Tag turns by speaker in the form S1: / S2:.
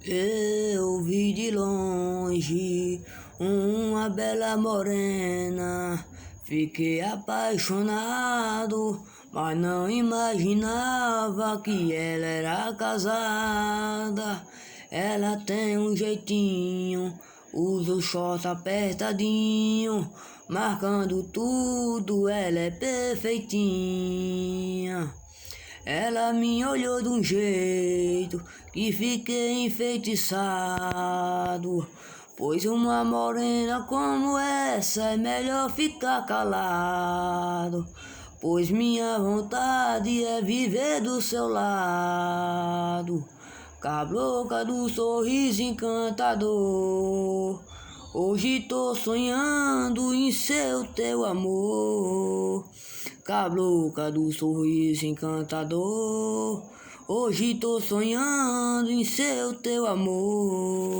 S1: Eu vi de longe uma bela morena, fiquei apaixonado, mas não imaginava que ela era casada. Ela tem um jeitinho, usa o short apertadinho, marcando tudo, ela é perfeitinha. Ela me olhou de um jeito que fiquei enfeitiçado. Pois uma morena como essa é melhor ficar calado. Pois minha vontade é viver do seu lado. Cabocla do sorriso encantador. Hoje tô sonhando em ser o teu amor. Cabocla do sorriso encantador. Hoje tô sonhando em ser o teu amor.